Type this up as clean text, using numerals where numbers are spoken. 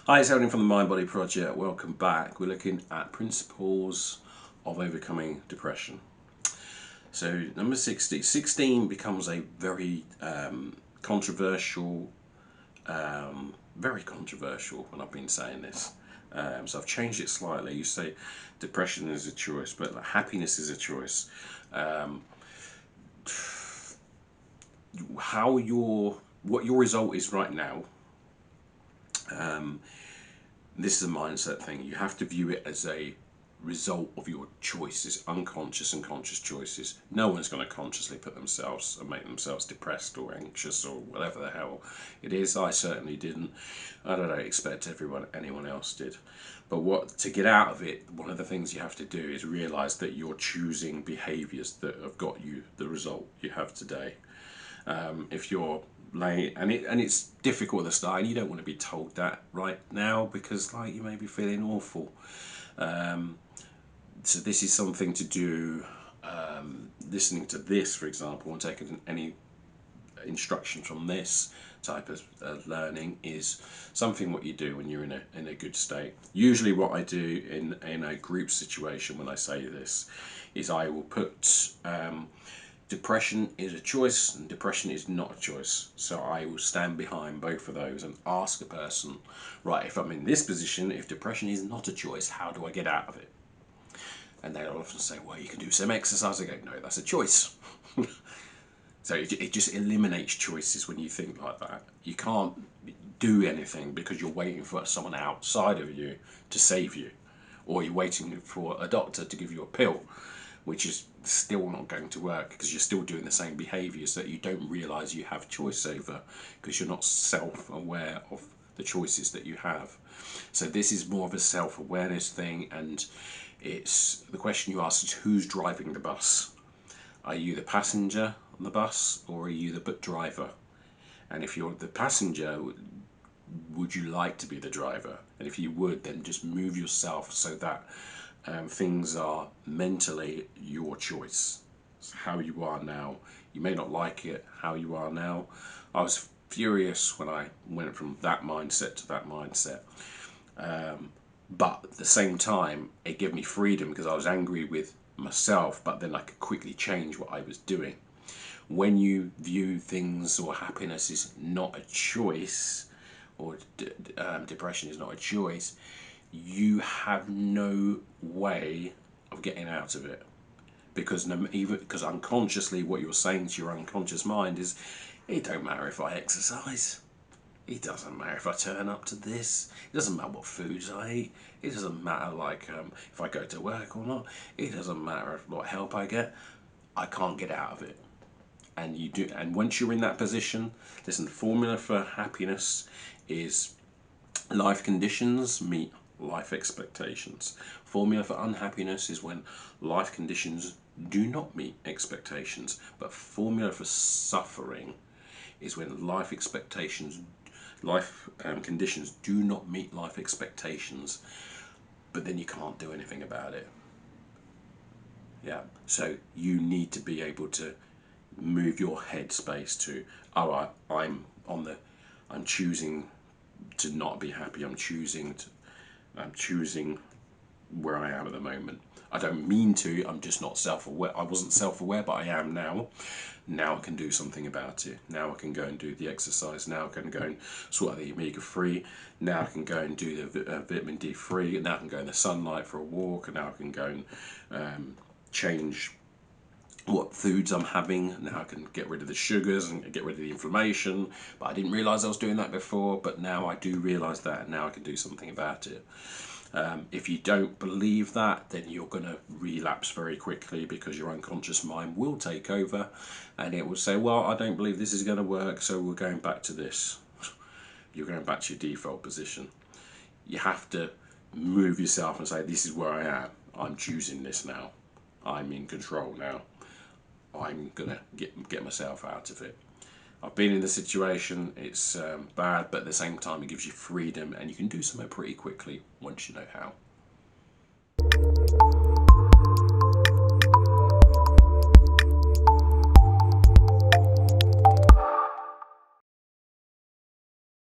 Hi, it's Evan from the Mind Body Project. Welcome back. We're looking at principles of overcoming depression. So, number 60. 16 becomes a very controversial, very controversial when I've been saying this. So, I've changed it slightly. You say depression is a choice, but happiness is a choice. What your result is right now. This is a mindset thing. You have to view it as a result of your choices, unconscious and conscious choices. No one's going to consciously put themselves and make themselves depressed or anxious or whatever the hell it is. I certainly didn't. I don't expect anyone else did. But to get out of it, one of the things you have to do is realize that you're choosing behaviors that have got you the result you have today. If you're it's difficult at the start, and you don't want to be told that right now because you may be feeling awful. So this is something to do. Listening to this, for example, and taking any instruction from this type of learning is something what you do when you're in a good state. Usually what I do in a group situation when I say this is I will put depression is a choice and depression is not a choice. So I will stand behind both of those and ask a person, right, if I'm in this position, if depression is not a choice, how do I get out of it? And they'll often say, well, you can do some exercise. I go, no, that's a choice. So it just eliminates choices when you think like that. You can't do anything because you're waiting for someone outside of you to save you, or you're waiting for a doctor to give you a pill, which is still not going to work because you're still doing the same behaviours that you don't realise you have choice over because you're not self-aware of the choices that you have. So this is more of a self-awareness thing, and it's the question you ask is who's driving the bus? Are you the passenger on the bus or are you the driver? And if you're the passenger, would you like to be the driver? And if you would, then just move yourself so that things are mentally your choice. It's how you are now. You may not like it, how you are now. I was furious when I went from that mindset to that mindset. But at the same time, it gave me freedom because I was angry with myself, but then I could quickly change what I was doing. When you view things or happiness is not a choice, or depression is not a choice, you have no way of getting out of it. Because because unconsciously what you're saying to your unconscious mind is, it don't matter if I exercise. It doesn't matter if I turn up to this. It doesn't matter what foods I eat. It doesn't matter if I go to work or not. It doesn't matter what help I get. I can't get out of it. And you do. And once you're in that position, listen. The formula for happiness is life conditions meet life expectations. Formula for unhappiness is when life conditions do not meet expectations. But formula for suffering is when life conditions do not meet life expectations, but then you can't do anything about it. Yeah. So you need to be able to move your headspace to, all right, I'm choosing to not be happy. I'm choosing where I am at the moment. I don't mean to, I'm just not self-aware. I wasn't self-aware, but I am now. Now I can do something about it. Now I can go and do the exercise. Now I can go and sort out the omega-3. Now I can go and do the vitamin D3. Now I can go in the sunlight for a walk. And now I can go and change what foods I'm having. Now I can get rid of the sugars and get rid of the inflammation. But I didn't realise I was doing that before. But now I do realise that, and now I can do something about it. If you don't believe that, then you're going to relapse very quickly because your unconscious mind will take over and it will say, well, I don't believe this is going to work, so we're going back to this. You're going back to your default position. You have to move yourself and say, this is where I am. I'm choosing this now. I'm in control now. I'm going to get myself out of it. I've been in the situation, it's bad, but at the same time it gives you freedom and you can do something pretty quickly once you know how.